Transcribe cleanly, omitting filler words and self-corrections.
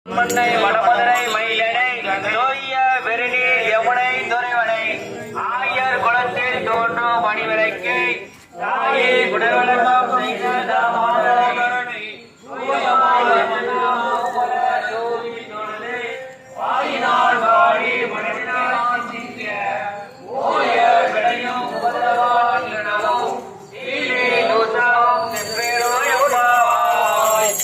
மண்ணை வடமதுரை மயிலனை தோய வெறுநீர் யமுனை துறைவனை ஆயர் குளத்தில் தோன்றும் மணிவிரைக்கு தாயே குடவளக்கம் செய்த தாமோதரனை வாயினால் வாடி மனிதனால் சிங்க ஓய விடையும் உபதவான் எனவும் நீலே நூசாவும் செப்பேரோ எவ்வாவாய்